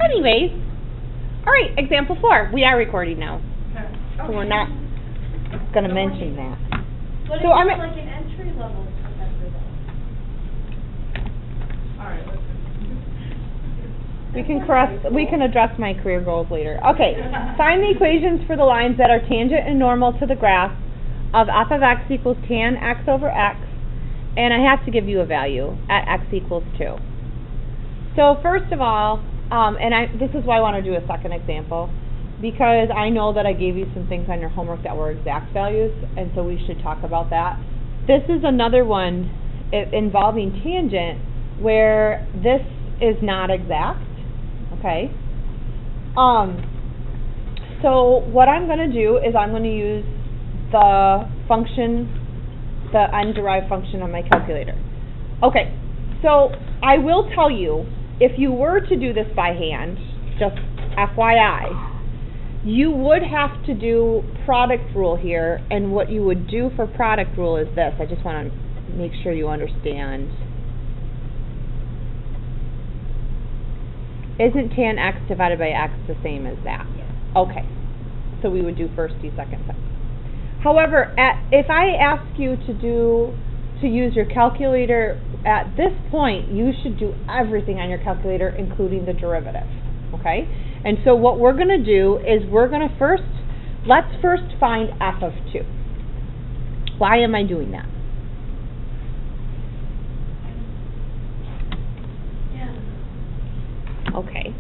Anyways, all right, example 4. We are recording now, so we're not going to mention that. But so I'm like an entry level professor though. All right, we can address my career goals later. Okay, find the equations for the lines that are tangent and normal to the graph of f of x equals tan x over x, and I have to give you a value at x equals 2. So first of all, this is why I want to do a second example, because I know that I gave you some things on your homework that were exact values, and so we should talk about that. This is another one involving tangent where this is not exact, okay? So what I'm going to do is I'm going to use the function, the n-derived function on my calculator. Okay, so I will tell you, if you were to do this by hand, just FYI, you would have to do product rule here, and what you would do for product rule is this. I just want to make sure you understand. Isn't tan x divided by x the same as that? Yes. Okay, so we would do first d, second, second. However, if I ask you to use your calculator at this point, you should do everything on your calculator, including the derivative, okay? And so what we're going to do is let's first find f of 2. Why am I doing that? Okay.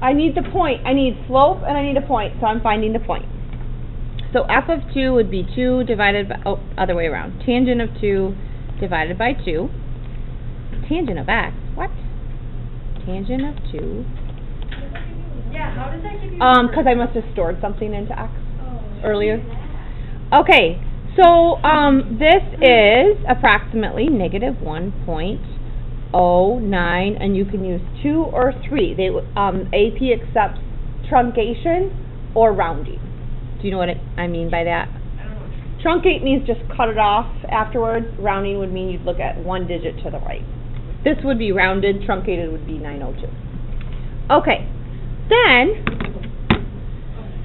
I need the point. I need slope and I need a point, so I'm finding the point. So f of 2 would be 2 divided by, other way around. Tangent of 2 divided by 2. Tangent of x, what? Tangent of 2. Yeah, how does that give you? Because I must have stored something into x earlier. Okay, so this is approximately negative 1.09, and you can use 2 or 3. AP accepts truncation or rounding. Do you know what I mean by that? I don't know. Truncate means just cut it off afterwards. Rounding would mean you'd look at one digit to the right. This would be rounded. Truncated would be 902. Okay. Then,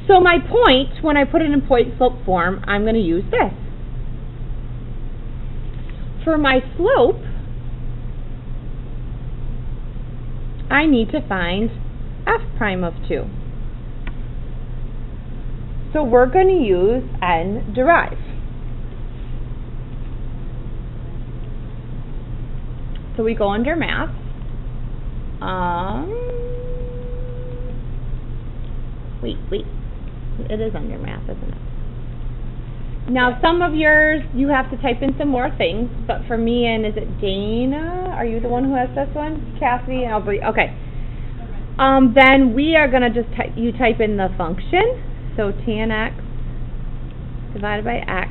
so my point, when I put it in point-slope form, I'm going to use this. For my slope, I need to find f prime of 2. So we're going to use n-derive. So we go under math. Wait. It is under math, isn't it? Now, some of yours, you have to type in some more things, but for me, and is it Dana? Are you the one who has this one? Kathy and Aubrey. Okay. Then we are going to just type in the function. So tan x divided by x,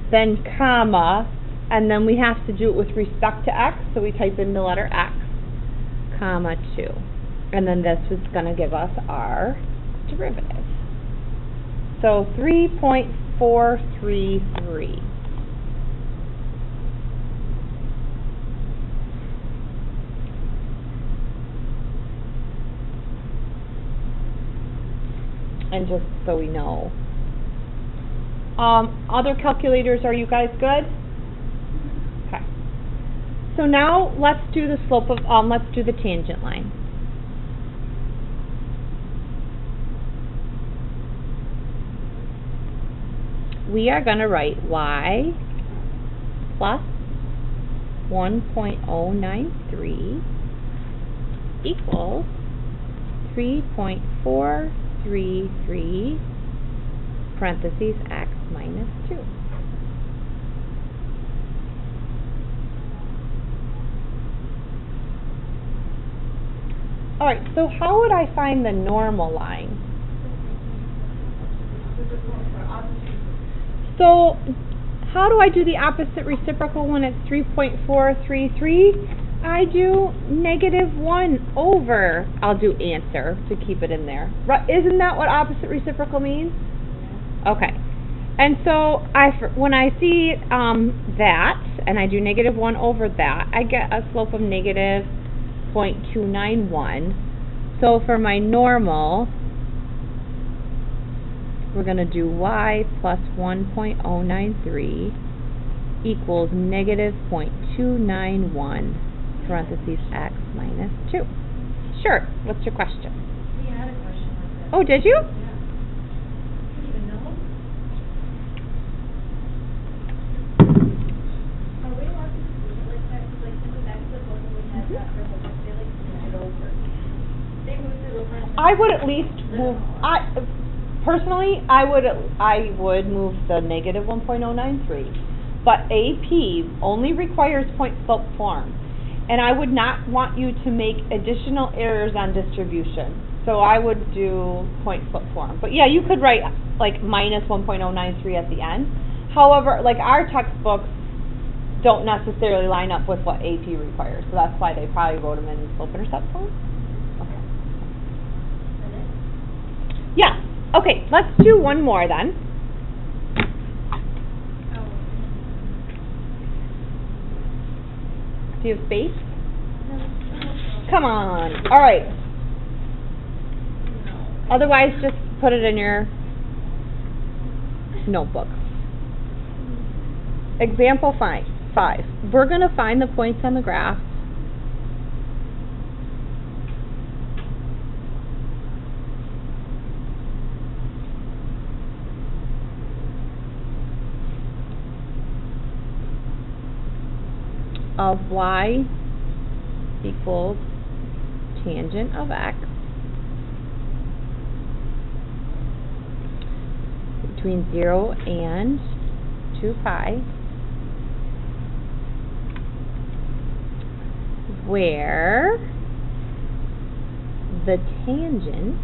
then comma, and then we have to do it with respect to x, so we type in the letter x, comma 2. And then this is going to give us our derivative. So 3.433. And just so we know. Other calculators, are you guys good? Okay. So now let's do the slope of, let's do the tangent line. We are going to write y plus 1.093 equals 3.433 parentheses x minus 2. Alright, so how would I find the normal line? So, how do I do the opposite reciprocal when it's 3.433? I do negative 1 over, I'll do answer to keep it in there. Isn't that what opposite reciprocal means? Okay. And so when I see that, and I do negative 1 over that, I get a slope of negative 0.291. So for my normal, we're going to do y plus 1.093 equals negative 0.291, parentheses x minus 2. Sure, what's your question? We had a question like that. Oh, did you? Yeah. You even know? Are we allowed to do it like that? 'Cause like in the back of the book when we had that for homework, they like moved it over. They moved it over. I would at least move, personally, I would move the negative 1.093, but AP only requires point slope form, and I would not want you to make additional errors on distribution, so I would do point slope form. But yeah, you could write like minus 1.093 at the end. However, like our textbooks don't necessarily line up with what AP requires, so that's why they probably wrote them in slope-intercept form. Okay. Yeah. Okay, let's do one more then. Do you have space? Come on. All right. Otherwise, just put it in your notebook. Example 5. We're going to find the points on the graph. Of y equals tangent of x between 0 and 2 pi, where the tangent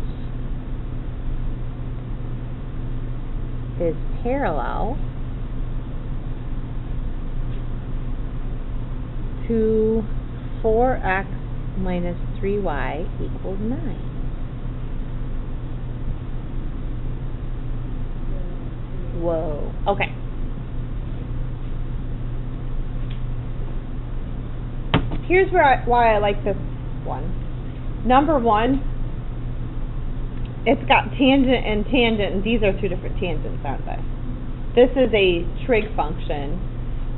is parallel to 4x minus 3y equals 9. Whoa. Okay. Here's why I like this one. Number one, it's got tangent, and these are two different tangents, aren't they? This is a trig function.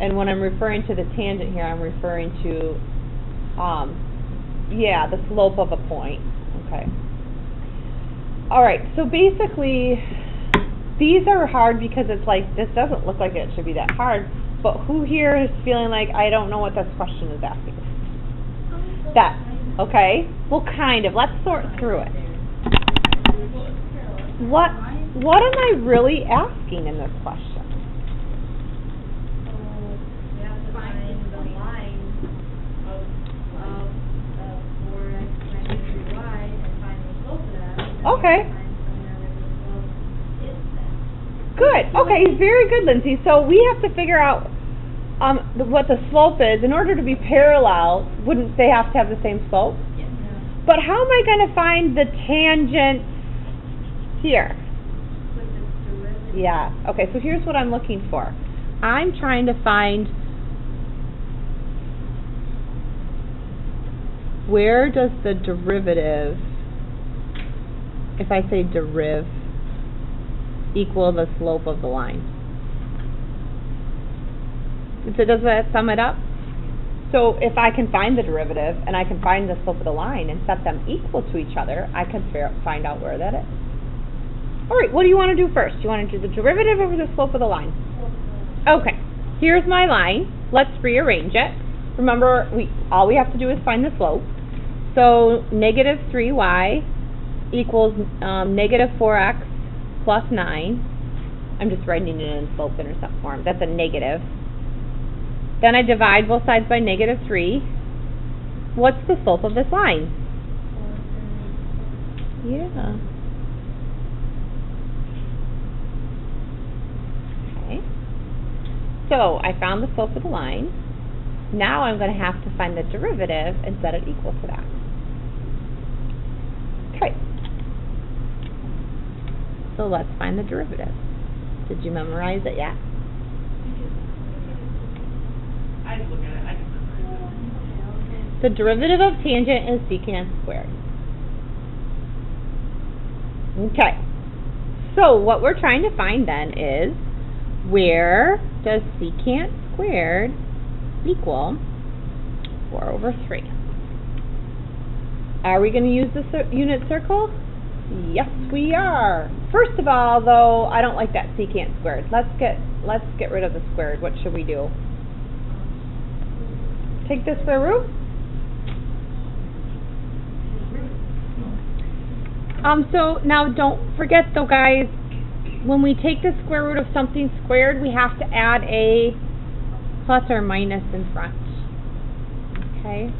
And when I'm referring to the tangent here, I'm referring to, the slope of a point. Okay. All right, so basically, these are hard because it's like, this doesn't look like it should be that hard, but who here is feeling like, I don't know what this question is asking? That, okay? Well, kind of. Let's sort through it. What am I really asking in this question? Okay. Good. Okay, very good, Lindsay. So we have to figure out what the slope is. In order to be parallel, wouldn't they have to have the same slope? Yeah. But how am I going to find the tangent here? Yeah. Okay, so here's what I'm looking for. I'm trying to find where does the derivative, if I say deriv, equal the slope of the line. So does that sum it up? So if I can find the derivative and I can find the slope of the line and set them equal to each other, I can find out where that is. All right, what do you want to do first? Do you want to do the derivative over the slope of the line? Okay, here's my line. Let's rearrange it. Remember, all we have to do is find the slope. So negative 3y equals negative 4x plus 9. I'm just writing it in slope-intercept form. That's a negative. Then I divide both sides by negative 3. What's the slope of this line? Yeah. Okay. So I found the slope of the line. Now I'm going to have to find the derivative and set it equal to that. Okay. So let's find the derivative. Did you memorize it yet? I just look at it. I can memorize The derivative of tangent is secant squared. Okay. So what we're trying to find then is, where does secant squared equal 4 over 3? Are we going to use the unit circle? Yes, we are. First of all, though, I don't like that secant squared. Let's get rid of the squared. What should we do? Take the square root? So now don't forget though, guys, when we take the square root of something squared, we have to add a plus or minus in front. Okay?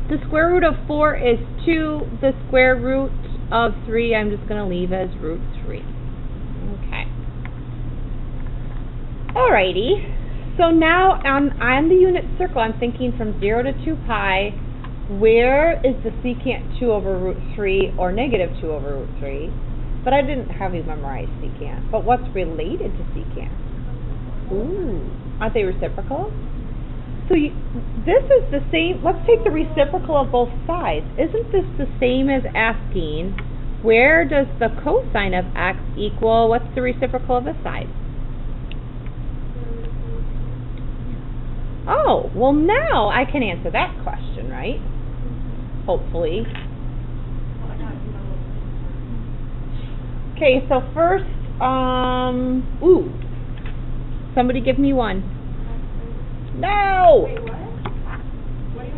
The square root of 4 is 2. The square root of 3, I'm just going to leave as root 3. Okay. Alrighty. So now on the unit circle, I'm thinking from 0 to 2 pi, where is the secant 2 over root 3 or negative 2 over root 3? But I didn't have you memorize secant. But what's related to secant? Ooh, aren't they reciprocal? So this is the same. Let's take the reciprocal of both sides. Isn't this the same as asking, where does the cosine of x equal, what's the reciprocal of a side? Oh, well now I can answer that question, right? Hopefully. Okay, so first, somebody give me one. No! Wait, what? What do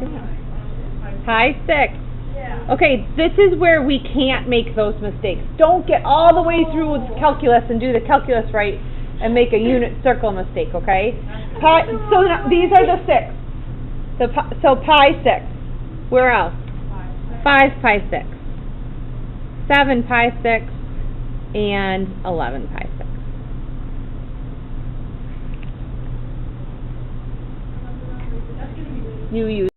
you mean? Pi 6. Yeah. Okay, this is where we can't make those mistakes. Don't get all the way through with calculus and do the calculus right and make a unit circle mistake, okay? Pi, so now, these are the 6. So pi 6. Where else? 5 pi 6. 7 pi 6. And 11 pi 6. You use